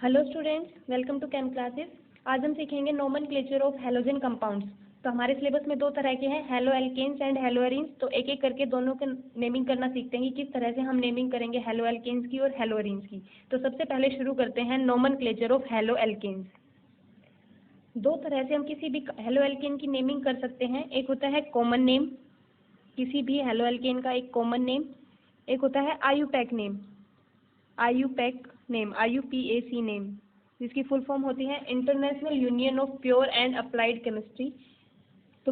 Hello students, welcome to chem classes. आज हम सीखेंगे नोमेनक्लेचर ऑफ हैलोजन कंपाउंड्स। तो हमारे सिलेबस में दो तरह के हैं, haloalkanes and haloarenes. तो एक एक करके दोनों के नेमिंग करना सीखते हैं कि किस तरह से हम नेमिंग करेंगे हैलो एल्केन्स की और हैलो एरीन्स की। तो सबसे पहले शुरू करते हैं नोमेनक्लेचर ऑफ हैलो एल्केन्स। दो तरह से हम किसी भी हैलो एल्केन की नेमिंग कर सकते हैं। एक होता है कॉमन नेम, किसी भी हैलो एल्केन का एक कॉमन नेम। एक होता है IUPAC name, IUPAC name, IUPAC name, जिसकी फुल फॉर्म होती है international union of pure and applied chemistry. तो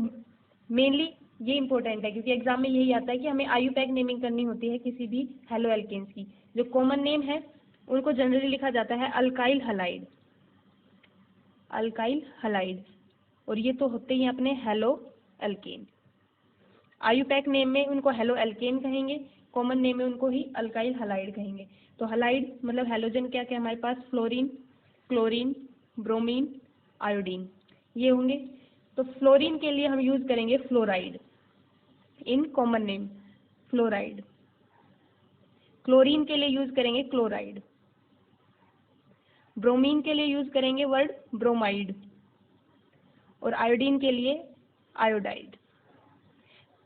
मेनली ये इंपॉर्टेंट है क्योंकि एग्जाम में यही आता है कि हमें आईयूपैक नेमिंग करनी होती है किसी भी हैलो एल्केन्स की। जो कॉमन नेम है उनको जनरली लिखा जाता है अल्काइल हलाइड, अल्काइल हलाइड, और ये तो होते ही अपने हैलो एल्केन। आईयूपैक नेम में उनको हैलो एल्केन कहेंगे, कॉमन नेम में उनको ही अल्काइल हलाइड कहेंगे। तो हलाइड मतलब हैलोजन क्या क्या हमारे पास, फ्लोरीन, क्लोरीन, ब्रोमीन, आयोडीन, ये होंगे। तो फ्लोरीन के लिए हम यूज करेंगे fluoride in common name, fluoride. Chlorine के लिए यूज करेंगे क्लोराइड। ब्रोमीन के लिए यूज करेंगे वर्ड ब्रोमाइड, और आयोडीन के लिए आयोडाइड।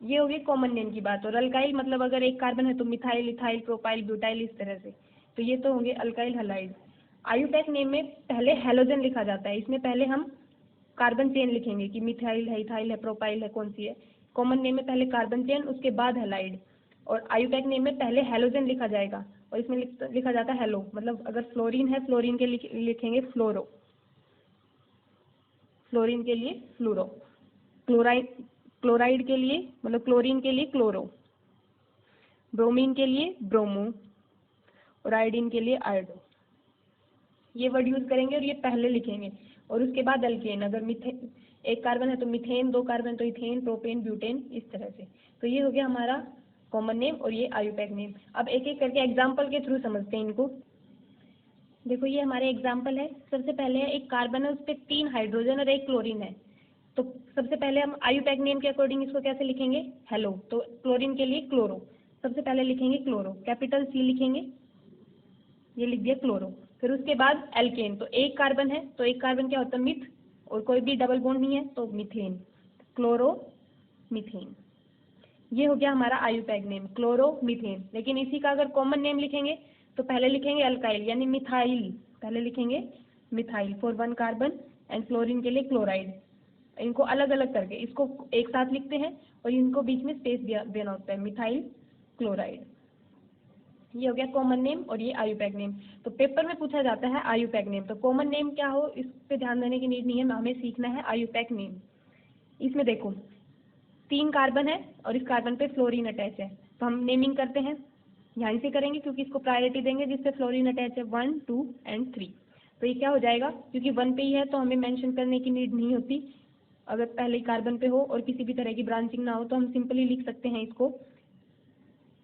ये हो गई कॉमन नेम की बात। और अल्काइल मतलब अगर एक कार्बन है तो मिथाइल, इथाइल, प्रोपाइल, ब्यूटाइल, इस तरह से। तो ये तो होंगे अल्काइल हलाइड। आईयूपैक नेम में पहले हैलोजन लिखा जाता है, इसमें पहले हम कार्बन चेन लिखेंगे कि मिथाइल है, इथाइल है, प्रोपाइल है, कौन सी है। कॉमन नेम में पहले कार्बन चेन, उसके बाद हैलाइड। और आईयूपैक नेम में पहले हैलोजन लिखा जाएगा और इसमें लिखा जाता है हैलो। मतलब अगर फ्लोरीन है, फ्लोरीन के लिखेंगे फ्लोरो, फ्लोरीन के लिए फ्लोरो। क्लोराइड, क्लोराइड के लिए मतलब क्लोरीन के लिए क्लोरो, ब्रोमीन के लिए ब्रोमो, और आयोडीन के लिए आयोडो। ये वर्ड यूज करेंगे और ये पहले लिखेंगे। और उसके बाद अल्केन, अगर मीथेन एक कार्बन है तो मीथेन, दो कार्बन तो इथेन, प्रोपेन, ब्यूटेन, इस तरह से। तो ये हो गया हमारा कॉमन नेम और ये आईयूपैक नेम। अब एक एक करके एग्जाम्पल के थ्रू समझते हैं इनको। देखो ये हमारे एग्जाम्पल है। सबसे पहले एक कार्बन है, उस पर 3 हाइड्रोजन और 1 क्लोरीन है। तो सबसे पहले हम आईयूपैक नेम के अकॉर्डिंग इसको कैसे लिखेंगे, हेलो। तो क्लोरीन के लिए क्लोरो, सबसे पहले लिखेंगे क्लोरो, कैपिटल C लिखेंगे, ये लिख दिया क्लोरो। फिर उसके बाद एल्केन, तो एक कार्बन है तो एक कार्बन क्या होता है, मिथ, और कोई भी डबल बॉन्ड नहीं है तो मिथेन, क्लोरो मिथेन। ये हो गया हमारा आईयूपैक नेम, क्लोरो मीथेन। लेकिन इसी का अगर कॉमन नेम लिखेंगे तो पहले लिखेंगे अल्काइल यानी मिथाइल, पहले लिखेंगे methyl for 1 carbon, and fluorine के लिए क्लोराइड। इनको अलग अलग करके इसको एक साथ लिखते हैं और इनको बीच में स्पेस देना होता है, मिथाइल क्लोराइड। ये हो गया कॉमन नेम और ये आईयूपैक नेम। तो पेपर में पूछा जाता है आईयूपैक नेम, तो कॉमन नेम क्या हो इस पे ध्यान देने की नीड नहीं है, हमें सीखना है आईयूपैक नेम। इसमें देखो 3 कार्बन है और इस कार्बन पे फ्लोरीन अटैच है, तो हम नेमिंग करते हैं यहाँ से करेंगे क्योंकि इसको प्रायोरिटी देंगे जिससे फ्लोरीन अटैच है, 1, 2 एंड 3। तो ये क्या हो जाएगा, क्योंकि 1 पे ही है तो हमें मेंशन करने की नीड नहीं होती। अगर पहले ही कार्बन पे हो और किसी भी तरह की ब्रांचिंग ना हो तो हम सिंपली लिख सकते हैं इसको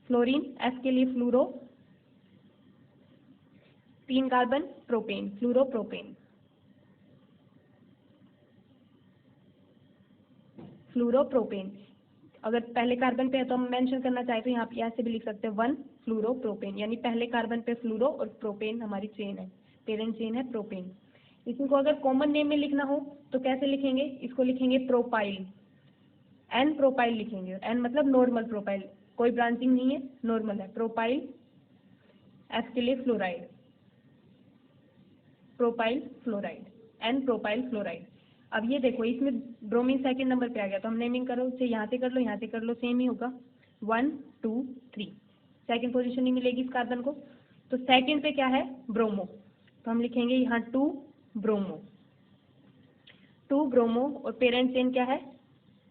फ्लोरीन, F के लिए फ्लूरो, 3 कार्बन, प्रोपेन, फ्लूरोप्रोपेन, फ्लूरोप्रोपेन। अगर पहले कार्बन पे है तो हम मेंशन करना चाहे तो यहाँ से भी लिख सकते हैं 1 फ्लूरोप्रोपेन, यानी पहले कार्बन पे फ्लूरो और प्रोपेन हमारी चेन है, पेरेंट चेन है प्रोपेन। इसको अगर कॉमन नेम में लिखना हो तो कैसे लिखेंगे, इसको लिखेंगे प्रोपाइल, एन प्रोपाइल लिखेंगे, एन मतलब नॉर्मल प्रोपाइल, कोई ब्रांचिंग नहीं है, नॉर्मल है प्रोपाइल। एफ के लिए fluoride, propyl fluoride, n propyl fluoride. अब ये देखो इसमें ब्रोमीन सेकंड नंबर पे आ गया, तो हम नेमिंग करो, चाहे यहाँ से कर लो, यहाँ से कर लो, सेम ही होगा, 1, 2, 3, सेकंड पोजीशन ही मिलेगी इस कार्बन को। तो सेकंड पे क्या है, ब्रोमो, तो हम लिखेंगे यहाँ 2 ब्रोमो, 2 ब्रोमो, और पेरेंट चेन क्या है,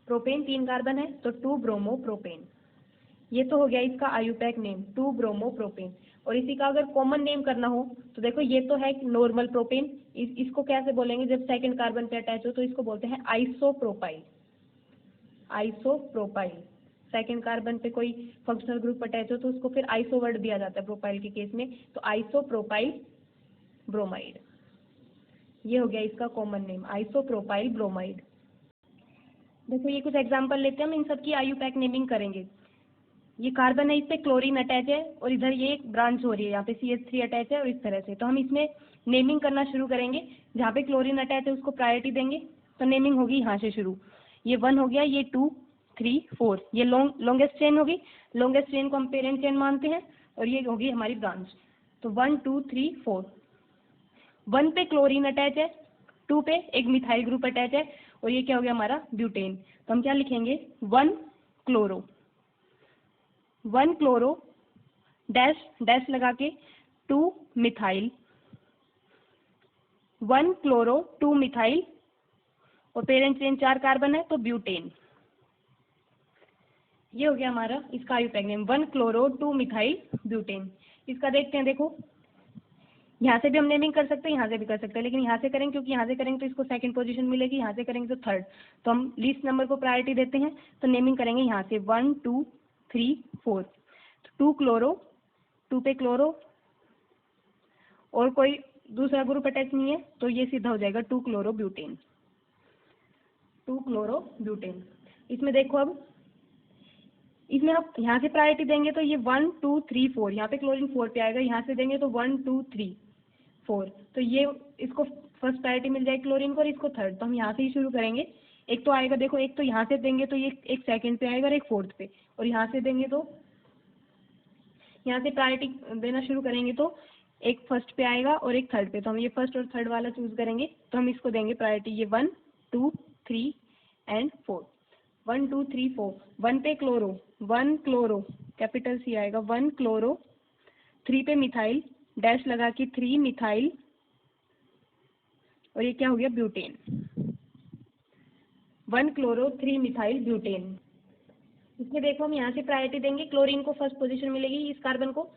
प्रोपेन, 3 कार्बन है तो 2 ब्रोमो प्रोपेन। ये तो हो गया इसका आईयूपैक नेम, 2 ब्रोमो प्रोपेन। और इसी का अगर कॉमन नेम करना हो तो देखो ये तो है नॉर्मल प्रोपेन, इसको कैसे बोलेंगे, जब सेकंड कार्बन पे अटैच हो तो इसको बोलते हैं आइसोप्रोपाइल, आइसोप्रोपाइल। सेकंड कार्बन पे कोई फंक्शनल ग्रुप अटैच हो तो उसको फिर आइसो वर्ड दिया जाता है प्रोपाइल के केस में, तो आइसोप्रोपाइल ब्रोमाइड। ये हो गया इसका कॉमन नेम, आइसोप्रोपाइल ब्रोमाइड। देखो ये कुछ एग्जाम्पल लेते हैं, हम इन सब की आईयूपैक नेमिंग करेंगे। ये कार्बन है, इस पे क्लोरीन अटैच है और इधर ये एक ब्रांच हो रही है, यहाँ पे CH3 अटैच है और इस तरह से। तो हम इसमें नेमिंग करना शुरू करेंगे। जहाँ पे क्लोरीन अटैच है उसको प्रायोरिटी देंगे, तो नेमिंग होगी यहाँ से शुरू। ये 1 हो गया, ये 2 3 4, ये लॉन्गेस्ट चेन होगी। लॉन्गेस्ट चेन को हम पेरेंट चेन मानते हैं और ये होगी हमारी ब्रांच। तो 1 2 3 4। 1 पे क्लोरीन अटैच है, 2 पे एक मिथाइल ग्रुप अटैच है और ये क्या हो गया हमारा ब्यूटेन। तो हम क्या लिखेंगे, 1 क्लोरो, 1 क्लोरो डैश डैश लगा के 2 मिथाइल, 1 क्लोरो 2 मिथाइल और पेरेंट चेन 4 कार्बन है तो ब्यूटेन। ये हो गया हमारा इसका IUPAC name, 1 chloro 2 methyl butane. इसका देखते हैं, देखो यहाँ से भी हम नेमिंग कर सकते हैं, यहाँ से भी कर सकते हैं, लेकिन यहाँ से करेंगे क्योंकि यहाँ से करेंगे तो इसको सेकंड पोजीशन मिलेगी, यहाँ से करेंगे तो थर्ड। तो हम लीस्ट नंबर को प्रायोरिटी देते हैं, तो नेमिंग करेंगे यहाँ से 1 2 3 4। 2 क्लोरो, 2 पे क्लोरो और कोई दूसरा ग्रुप अटैच नहीं है तो ये सीधा हो जाएगा 2 क्लोरो ब्यूटेन, 2 क्लोरो ब्यूटेन। इसमें देखो अब इसमें आप यहाँ से प्रायोरिटी देंगे तो ये 1 2 3 4, यहाँ पे क्लोरीन 4 पे आएगा, यहाँ से देंगे तो 1 2 3 4, तो ये इसको फर्स्ट प्रायोरिटी मिल जाएगी क्लोरीन को और इसको थर्ड। तो हम यहाँ से ही शुरू करेंगे। एक तो आएगा, देखो एक तो यहाँ से देंगे तो ये एक सेकंड पे आएगा और एक फोर्थ पे, और यहाँ से देंगे तो यहाँ से प्रायोरिटी देना शुरू करेंगे तो एक फर्स्ट पे आएगा और एक थर्ड पे। तो हम ये फर्स्ट और थर्ड वाला चूज करेंगे, तो हम इसको देंगे प्रायोरिटी, ये 1 2 3 एंड 4, 1 2 3 4। 1 पे क्लोरो, 1 क्लोरो कैपिटल C आएगा, 1 क्लोरो, 3 पे मिथाइल डैश लगा के 3 मिथाइल और ये क्या हो गया ब्यूटेन, 1 क्लोरो 3 मिथाइल ब्यूटेन। इसमें देखो हम यहाँ से प्रायोरिटी देंगे, क्लोरीन को फर्स्ट पोजीशन मिलेगी, इस कार्बन को,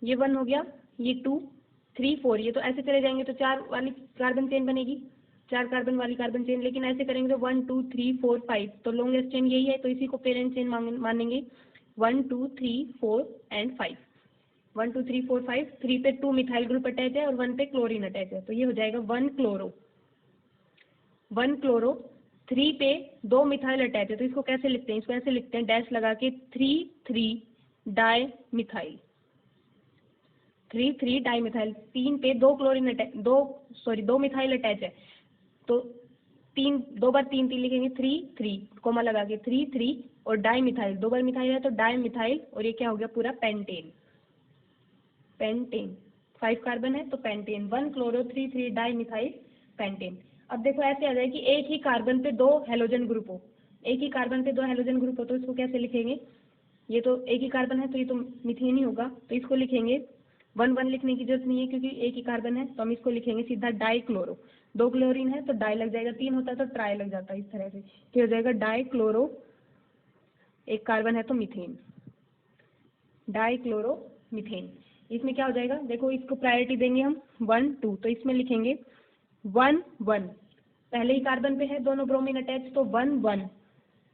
ये 1 हो गया, ये 2 3 4, ये तो ऐसे चले जाएंगे तो 4 वाली कार्बन चेन बनेगी, 4 कार्बन वाली कार्बन चेन। लेकिन ऐसे करेंगे तो 1 2 3 4 5, तो लॉन्गेस्ट चेन यही है तो इसी को पेरेंट चेन मानेंगे, 1 2 3 4 एंड 5, 1 2 3 4 5। 3 पे 2 मिथाइल ग्रुप अटैच है और 1 पे क्लोरीन अटैच है, तो ये हो जाएगा 1 क्लोरो, 1 क्लोरो। 3 पे 2 मिथाइल अटैच है तो इसको कैसे लिखते हैं, इसको ऐसे लिखते हैं डैश लगा के 3 3 डाई मिथाइल, 3 3 डाई मिथाइल। 3 पे 2 क्लोरीन अटैच, 2 मिथाइल अटैच है तो 3 2 बार 3 3 लिखेंगे, 3 3 कोमा लगा के 3 3 और डाई मिथाइल, 2 बार मिथाइल है तो डाई मिथाइल और ये क्या हो गया पूरा पेंटेन, पेंटेन 5 कार्बन है तो pentane, 1 chloro 3 3 di methyl pentane. अब देखो ऐसे आ जाए कि एक ही कार्बन पे 2 हेलोजन ग्रुप हो, एक ही कार्बन पे 2 हेलोजन ग्रुप हो तो इसको कैसे लिखेंगे, ये तो एक ही कार्बन है तो ये तो मीथेन ही होगा, तो इसको लिखेंगे 1 1 लिखने की जरूरत नहीं है क्योंकि एक ही कार्बन है, तो हम इसको लिखेंगे सीधा डाई क्लोरो। 2 क्लोरीन है तो डाई लग जाएगा, 3 होता तो ट्राई लग जाता, इस तरह से तो हो जाएगा डाई क्लोरो, एक कार्बन है तो मीथेन, डाई क्लोरो मीथेन। इसमें क्या हो जाएगा, देखो इसको प्रायोरिटी देंगे हम 1 2, तो इसमें लिखेंगे 1 1, पहले ही कार्बन पे है दोनों ब्रोमीन अटैच तो 1 1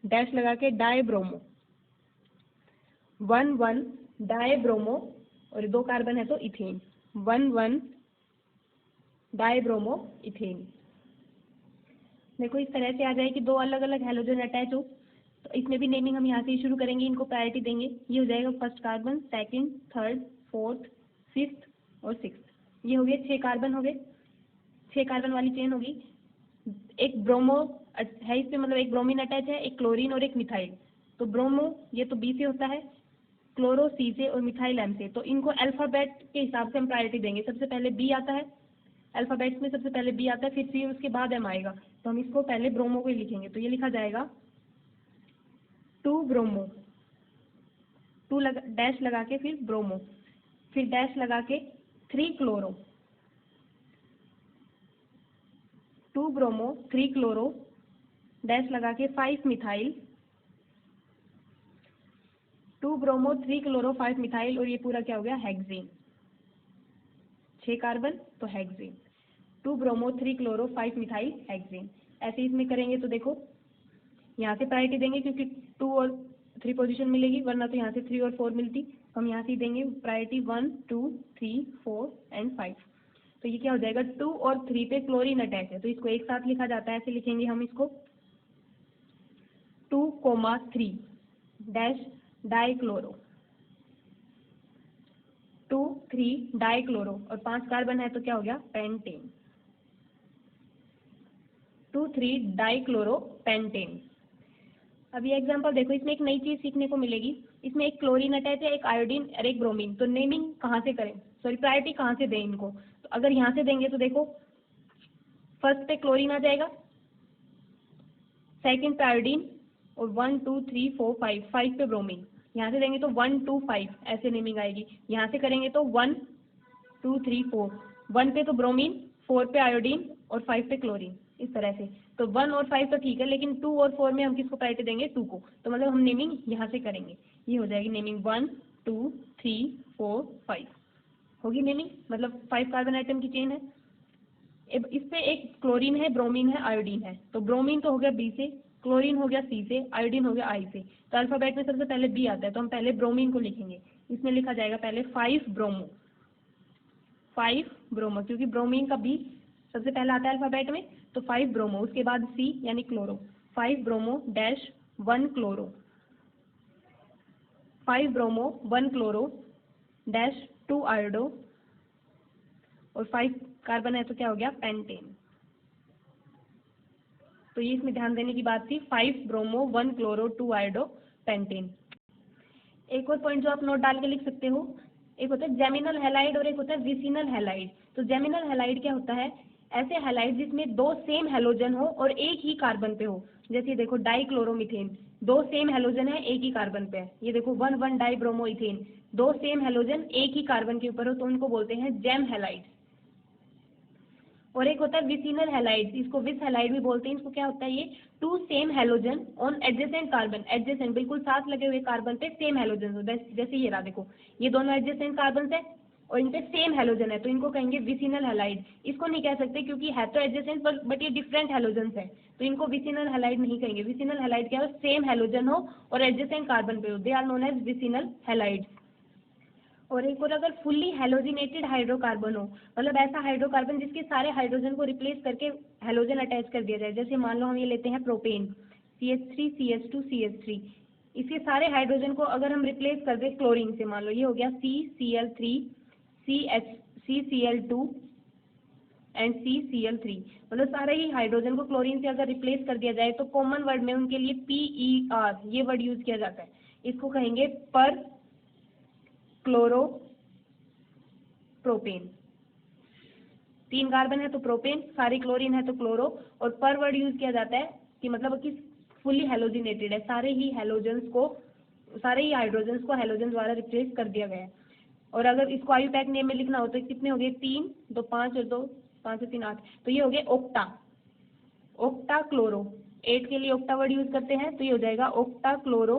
डैश लगा के डाई ब्रोमो, 1 1 डाई ब्रोमो और 2 कार्बन है तो इथेन, 1 1 डाई ब्रोमो इथेन। देखो इस तरह से आ जाए कि 2 अलग अलग हेलोजन अटैच हो, तो इसमें भी नेमिंग हम यहाँ से ही शुरू करेंगे, इनको प्रायोरिटी देंगे। ये हो जाएगा first carbon, second, third, fourth, fifth और सिक्स्थ। ये हो गए 6 कार्बन हो गए, 6 कार्बन वाली चेन होगी। एक ब्रोमो है इसमें, मतलब एक ब्रोमीन अटैच है, एक क्लोरीन और एक मिथाइल। तो ब्रोमो ये तो B से होता है, क्लोरो C से और मिथाइल M से। तो इनको अल्फाबेट के हिसाब से हम प्रायोरिटी देंगे, सबसे पहले B आता है, अल्फाबेट्स में सबसे पहले B आता है, फिर C, उसके बाद M आएगा। तो हम इसको पहले ब्रोमो को ही लिखेंगे, तो ये लिखा जाएगा 2 ब्रोमो, 2 डैश लगा के फिर ब्रोमो, फिर डैश लगा के 3 क्लोरो, 2 ब्रोमो 3 क्लोरो डैश लगा के 5 मिथाइल, 2 ब्रोमो 3 क्लोरो 5 मिथाइल और ये पूरा क्या हो गया हेक्सेन, 6 कार्बन तो hexane, 2 bromo 3 chloro 5 methyl hexane. ऐसे इसमें करेंगे तो देखो यहाँ से प्रायोरिटी देंगे क्योंकि 2 और 3 पोजीशन मिलेगी, वरना तो यहाँ से 3 और 4 मिलती। हम यहाँ से देंगे प्रायोरिटी 1 2 3 4 एंड 5। तो ये क्या हो जाएगा 2 और 3 पे क्लोरीन अटैच है तो इसको एक साथ लिखा जाता है, ऐसे लिखेंगे हम इसको 2, 3 डैश डाइक्लोरो, 2 3 डाइक्लोरो, और 5 कार्बन है तो क्या हो गया पेंटेन, 2 3 डाइक्लोरो पेंटेन। अब ये एग्जांपल देखो, इसमें एक नई चीज सीखने को मिलेगी। इसमें एक क्लोरीन अटैच है, एक आयोडीन और एक ब्रोमीन। तो नेमिंग कहाँ से करें, सॉरी प्रायोरिटी कहाँ से दें इनको। तो अगर यहाँ से देंगे तो देखो फर्स्ट पे क्लोरीन आ जाएगा, सेकंड पे आयोडीन, और 1 2 3 4 5 पे ब्रोमीन। यहाँ से देंगे तो 1 2 5 ऐसे नेमिंग आएगी। यहाँ से करेंगे तो 1 2 3 4, 1 पे तो ब्रोमीन, 4 पे आयोडीन और 5 पे क्लोरीन, इस तरह से। तो 1 और 5 तो ठीक है, लेकिन 2 और 4 में हम किसको प्रायोरिटी देंगे, 2 को। तो मतलब हम नेमिंग यहाँ से करेंगे, ये हो जाएगी नेमिंग 1 2 3 4 5 होगी नेमिंग, मतलब 5 कार्बन आइटम की चेन है। अब इस पे एक क्लोरीन है, ब्रोमीन है, आयोडीन है। तो ब्रोमीन तो हो गया बी से, क्लोरीन हो गया सी से, आयोडीन हो गया आई से। तो अल्फाबेट में सबसे पहले बी आता है, तो हम पहले ब्रोमीन को लिखेंगे। इसमें लिखा जाएगा पहले 5 ब्रोमो, 5 ब्रोमो, क्योंकि ब्रोमीन का बी सबसे पहला आता है अल्फाबेट में। तो 5 ब्रोमो, उसके बाद सी यानी chloro, 5 bromo dash 1 chloro, 5 bromo 1 chloro dash 2 iodo, और 5 कार्बन है तो क्या हो गया पेंटेन। तो ये इसमें ध्यान देने की बात थी, 5 ब्रोमो 1 क्लोरो 2 आयोडो पेंटेन। एक और पॉइंट जो आप नोट डाल के लिख सकते हो, एक होता है जेमिनल हैलाइड और एक होता है विसिनल हैलाइड। तो जेमिनल हैलाइड क्या होता है, ऐसे हैलाइड जिसमें 2 सेम हैलोजन हो और एक ही कार्बन पे हो। जैसे देखो डाइक्लोरोमीथेन, 2 सेम हैलोजन है एक ही कार्बन पे है। ये देखो 1 1 डाइब्रोमोइथेन, 2 सेम हैलोजन एक ही कार्बन के ऊपर हो, तो उनको बोलते हैं जेम हैलाइड। और एक होता है विसिनल हैलाइड, इसको विस हैलाइड भी बोलते हैं। इसको क्या होता है, ये 2 same halogen on adjacent carbon, adjacent बिल्कुल साथ लगे हुए कार्बन पे सेम हैलोजन हो। जैसे ये रहा देखो, ये दोनों एडजेसेंट कार्बन है और इन पे सेम हैलोजन है, तो इनको कहेंगे विसिनल हैलाइड। इसको नहीं कह सकते क्योंकि है तो एडजेसेंट बट ये डिफरेंट हैलोजन है, तो इनको विसिनल हैलाइड नहीं कहेंगे। विसिनल हैलाइड क्या हो, सेम हैलोजन हो और एडजेसेंट कार्बन पे हो, they are known as vicinal halide. और एक और अगर फुल्ली हेलोजिनेटेड हाइड्रोकार्बन हो, मतलब ऐसा हाइड्रोकार्बन जिसके सारे हाइड्रोजन को रिप्लेस करके हेलोजन अटैच कर दिया जाए। जैसे मान लो हम ये लेते हैं प्रोपेन, CH3 CH2 CH3, इसके सारे हाइड्रोजन को अगर हम रिप्लेस कर दें क्लोरीन से, मान लो ये हो गया CCl3 CCl2 एंड CCl3, मतलब सारे ही हाइड्रोजन को क्लोरीन से अगर रिप्लेस कर दिया जाए तो कॉमन वर्ड में उनके लिए PER ये वर्ड यूज किया जाता है। इसको कहेंगे पर क्लोरो प्रोपेन। 3 कार्बन है तो प्रोपेन, सारे क्लोरीन है तो क्लोरो, और पर वर्ड यूज किया जाता है कि मतलब कि फुल्ली हेलोजिनेटेड है, सारे ही हाइड्रोजन्स को हेलोजन द्वारा रिप्लेस कर दिया गया है। और अगर इसको आयुपैक नेम में लिखना हो तो कितने हो गए, 3 2 5 और 2 5 और 3 8, तो ये हो गए ओक्टा, ओक्टा क्लोरो। 8 के लिए ओक्टा वर्ड यूज करते हैं, तो ये हो जाएगा octa chloro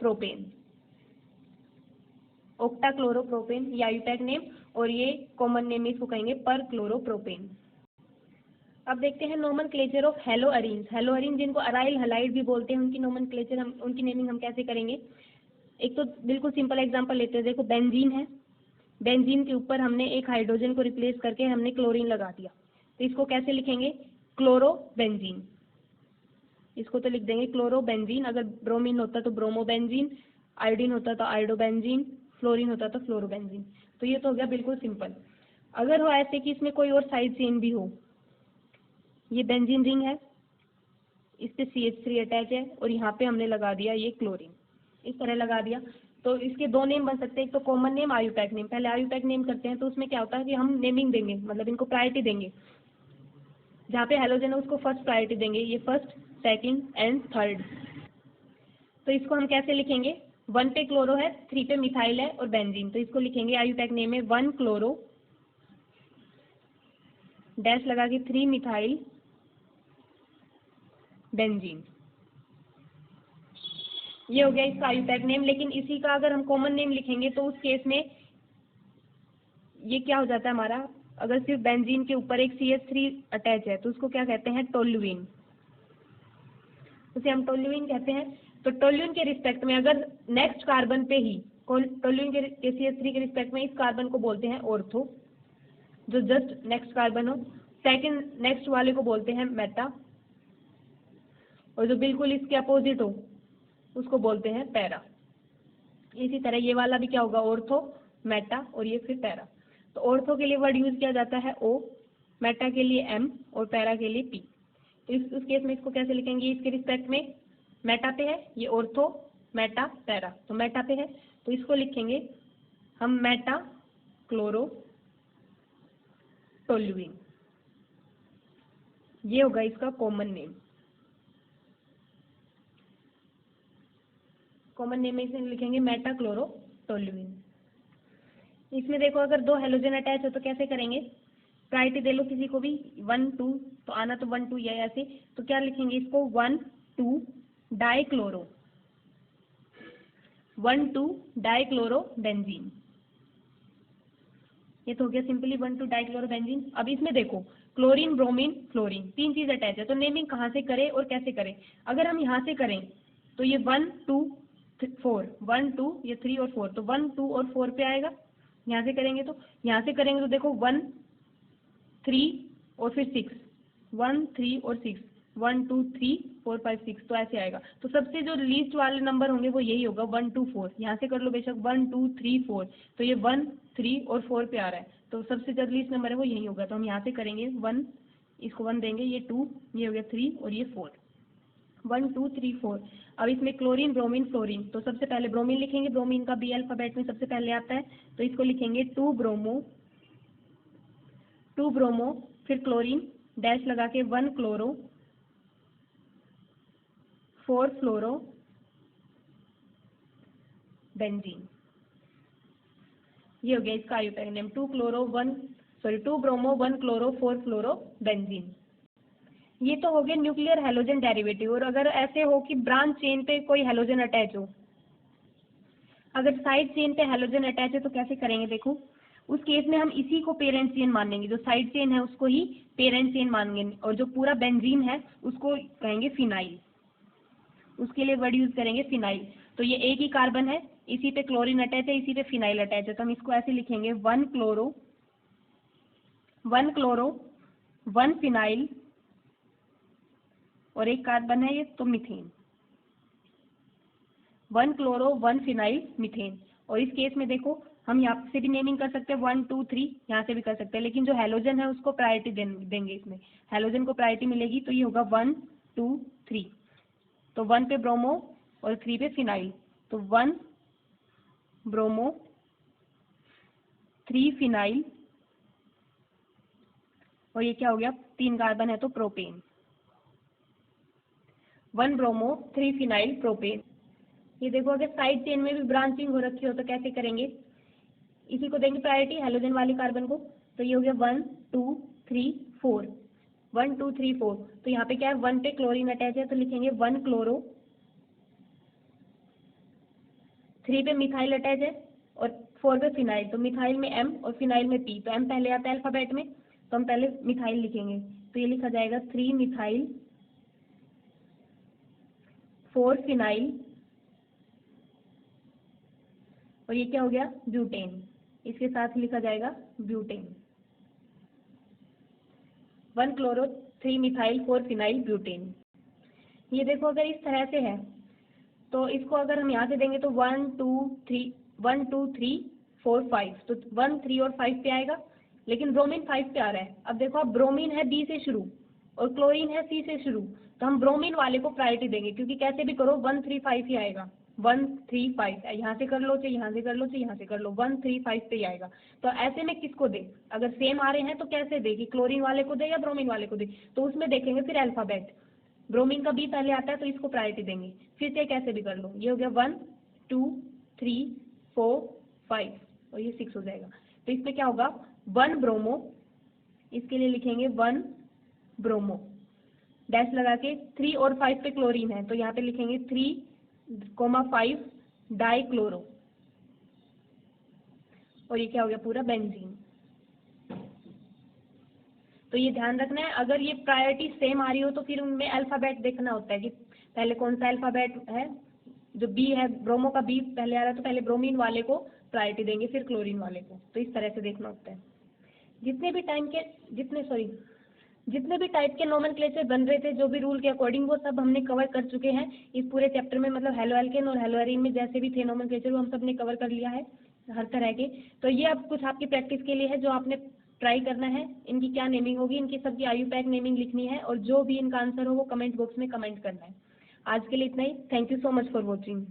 propane, octa chloropropane ये आयुपैक नेम, और ये कॉमन नेम में इसको कहेंगे पर क्लोरोप्रोपेन। अब देखते हैं नोमेनक्लेचर ऑफ हेलोअरीन्स। हेलोअरीन जिनको अराइल हैलाइड भी बोलते हैं, उनकी नोमेनक्लेचर उनकी नेमिंग हम कैसे करेंगे। एक तो बिल्कुल सिंपल एग्जांपल लेते हैं, देखो बेंजीन है, बेंजीन के ऊपर हमने एक हाइड्रोजन को रिप्लेस करके हमने क्लोरीन लगा दिया, तो इसको कैसे लिखेंगे, क्लोरोबेंजीन। इसको तो लिख देंगे क्लोरोबेंजीन। अगर ब्रोमीन होता तो ब्रोमोबेंजीन, आयोडीन होता तो आयोडोबेंजीन, फ्लोरीन होता तो फ्लोरोबेंजीन। तो ये तो हो गया बिल्कुल सिंपल। अगर हो ऐसे कि इसमें कोई और साइड चेन भी हो, ये बेंजीन रिंग है, इस पे CH3 अटैच है और यहाँ पे हमने लगा दिया ये क्लोरीन, इस तरह लगा दिया, तो इसके 2 नेम बन सकते हैं। एक तो कॉमन नेम, आयुपैक नेम। पहले आयुपैक नेम करते हैं, तो उसमें क्या होता है कि हम नेमिंग देंगे, मतलब इनको प्रायोरिटी देंगे, जहाँ पे हेलोजन है उसको फर्स्ट प्रायोरिटी देंगे, ये फर्स्ट सेकंड एंड थर्ड। तो इसको हम कैसे लिखेंगे, 1 पे क्लोरो है, 3 पे मिथाइल है और बेंजीन, तो इसको लिखेंगे आयुपैक नेम में 1 क्लोरो डैश लगा के 3 मिथाइल बेंजीन। ये हो गया इसका आयुपैक नेम। लेकिन इसी का अगर हम कॉमन नेम लिखेंगे तो उस केस में ये क्या हो जाता है हमारा, अगर सिर्फ बेंजीन के ऊपर एक CH3 अटैच है तो उसको क्या कहते हैं, टोल्यूइन, उसे हम टोल्यूइन कहते हैं। तो टोल्यूइन के रिस्पेक्ट में अगर नेक्स्ट कार्बन पे ही, टोल्यूइन के CH3 के रिस्पेक्ट में इस कार्बन को बोलते हैं ऑर्थो, जो जस्ट नेक्स्ट कार्बन हो। सेकंड नेक्स्ट वाले को बोलते हैं मेटा, और जो बिल्कुल इसके अपोजिट हो उसको बोलते हैं पैरा। इसी तरह ये वाला भी क्या होगा, ऑर्थो, मेटा और ये फिर पैरा। तो ऑर्थो के लिए वर्ड यूज किया जाता है ओ, मेटा के लिए एम और पैरा के लिए पी। तो उस केस में इसको कैसे लिखेंगे, इसके रिस्पेक्ट में मेटा पे है, ये ऑर्थो, मेटा, पैरा, तो मेटा पे है तो इसको लिखेंगे हम मेटा क्लोरो टोल्यूइन, ये होगा इसका कॉमन नेम। कॉमन नेम में इसे लिखेंगे मेटा क्लोरो टोल्यूइन। इसमें देखो अगर दो हेलोजन अटैच हो तो कैसे करेंगे, प्रायोरिटी दे लो किसी को भी, 1 2 तो आना तो 1 2 या ऐसे, तो क्या लिखेंगे इसको 1 2 डाइक्लोरो, 1 2 डाइक्लोरो बेंजीन। ये तो हो गया सिंपली 1 2 डाइक्लोरो बेंजीन। अब इसमें देखो क्लोरीन, ब्रोमीन, फ्लोरीन, तीन चीज अटैच है, तो नेमिंग कहाँ से करें और कैसे करें। अगर हम यहाँ से करें तो ये 1 2 4, 1 2 ये 3 और 4, तो 1 2 और 4 पे आएगा। यहाँ से करेंगे तो देखो 1 3 और फिर 6, 1 3 और 6, 1 2 3 4 5 6, तो ऐसे आएगा। तो सबसे जो लीस्ट वाले नंबर होंगे वो यही होगा 1 2 4। यहाँ से कर लो बेशक 1 2 3 4, तो ये 1 3 और 4 पे आ रहा है, तो सबसे जो लीस्ट नंबर है वो यही होगा। तो हम यहाँ से करेंगे 1, इसको 1 देंगे, ये 2, ये हो गया 3 और ये 4, 1 2 3 4। अब इसमें क्लोरीन, ब्रोमीन, फ्लोरीन, तो सबसे पहले ब्रोमीन लिखेंगे, ब्रोमीन का बी अल्फाबेट में सबसे पहले आता है, तो इसको लिखेंगे 2 ब्रोमो, फिर क्लोरीन डैश लगा के 1 क्लोरो, 4 फ्लोरो बेंजीन। ये हो गया इसका आयुर्वेदिक नेम, 2 ब्रोमो 1 क्लोरो 4 फ्लोरो बेंजीन। ये तो हो गया न्यूक्लियर हेलोजन डेरिवेटिव। और अगर ऐसे हो कि ब्रांच चेन पे कोई हेलोजन अटैच हो, अगर साइड चेन पे हेलोजन अटैच है तो कैसे करेंगे, देखो उस केस में हम इसी को पेरेंट चेन मानेंगे, जो साइड चेन है उसको ही पेरेंट चेन मानेंगे, और जो पूरा बेंजीन है उसको कहेंगे फिनाइल, उसके लिए वर्ड यूज करेंगे फिनाइल। तो ये एक ही कार्बन है, इसी पे क्लोरीन अटैच है, इसी पे फिनाइल अटैच है, तो हम इसको ऐसे लिखेंगे 1 क्लोरो 1 फिनाइल और एक कार्बन है ये तो मीथेन, 1 क्लोरो 1 फिनाइल मीथेन। और इस केस में देखो हम यहाँ से भी नेमिंग कर सकते हैं 1 2 3, यहाँ से भी कर सकते हैं, लेकिन जो हेलोजन है उसको प्रायोरिटी देंगे, इसमें हेलोजन को प्रायोरिटी मिलेगी, तो ये होगा 1 2 3, तो 1 पे ब्रोमो और 3 पे फिनाइल, तो 1 ब्रोमो 3 फिनाइल और ये क्या हो गया, 3 कार्बन है तो प्रोपेन, 1 ब्रोमो 3 फिनाइल प्रोपेन। ये देखो अगर साइड चेन में भी ब्रांचिंग हो रखी हो तो कैसे करेंगे, इसी को देंगे प्रायोरिटी हेलोजन वाले कार्बन को, तो ये हो गया 1 2 3 4, 1 2 3 4। तो यहाँ पे क्या है, 1 पे क्लोरीन अटैच है तो लिखेंगे 1 क्लोरो, 3 पे मिथाइल अटैच है और 4 पे फिनाइल, तो मिथाइल में M और फिनाइल में P, तो M पहले आता है अल्फाबेट में, तो हम पहले मिथाइल लिखेंगे, तो ये लिखा जाएगा 3 मिथाइल 4 फिनाइल और ये क्या हो गया ब्यूटेन, इसके साथ लिखा जाएगा butane, 1 chloro 3 methyl 4 phenyl butane. ये देखो अगर इस तरह से है तो इसको अगर हम यहाँ से देंगे तो 1 2 3 4 5, तो 1 3 और 5 पे आएगा, लेकिन ब्रोमीन 5 पे आ रहा है। अब देखो अब ब्रोमीन है B से शुरू और क्लोरीन है C से शुरू, तो हम ब्रोमीन वाले को प्रायोरिटी देंगे, क्योंकि कैसे भी करो 1 3 5 ही आएगा, 1 3 5, यहाँ से कर लो चाहे यहाँ से कर लो चाहे यहाँ से कर लो, 1 3 5 पे ही आएगा। तो ऐसे में किसको दे, अगर सेम आ रहे हैं तो कैसे दे, कि क्लोरीन वाले को दे या ब्रोमीन वाले को दे, तो उसमें देखेंगे फिर अल्फाबेट, ब्रोमीन का B पहले आता है तो इसको प्रायोरिटी देंगे, फिर से कैसे भी कर लो, ये हो गया 1 2 3 4 5 और ये 6 हो जाएगा। तो इसमें क्या होगा 1 ब्रोमो, इसके लिए लिखेंगे 1 ब्रोमो डैश लगा के, 3 और 5 पे क्लोरीन है तो यहाँ पे लिखेंगे 3,5 डाइक्लोरो और ये क्या हो गया पूरा बेंजीन। तो ये ध्यान रखना है, अगर ये प्रायोरिटी सेम आ रही हो तो फिर उनमें अल्फाबेट देखना होता है कि पहले कौन सा अल्फाबेट है, जो B है ब्रोमो का B पहले आ रहा है तो पहले ब्रोमीन वाले को प्रायोरिटी देंगे फिर क्लोरीन वाले को, तो इस तरह से देखना होता है। जितने भी टाइप के नोमेनक्लेचर बन रहे थे जो भी रूल के अकॉर्डिंग, वो सब हमने कवर कर चुके हैं इस पूरे चैप्टर में। मतलब हेलो एल्केन और हेलो एरीन में जैसे भी थे नोमेनक्लेचर वो हम सब ने कवर कर लिया है हर तरह के। तो ये अब कुछ आपकी प्रैक्टिस के लिए है जो आपने ट्राई करना है। इनकी क्या नेमिंग होगी, इनकी सबकी IUPAC नेमिंग लिखनी है और जो भी इनका आंसर हो वो कमेंट बॉक्स में कमेंट करना है। आज के लिए इतना ही। Thank you so much for watching.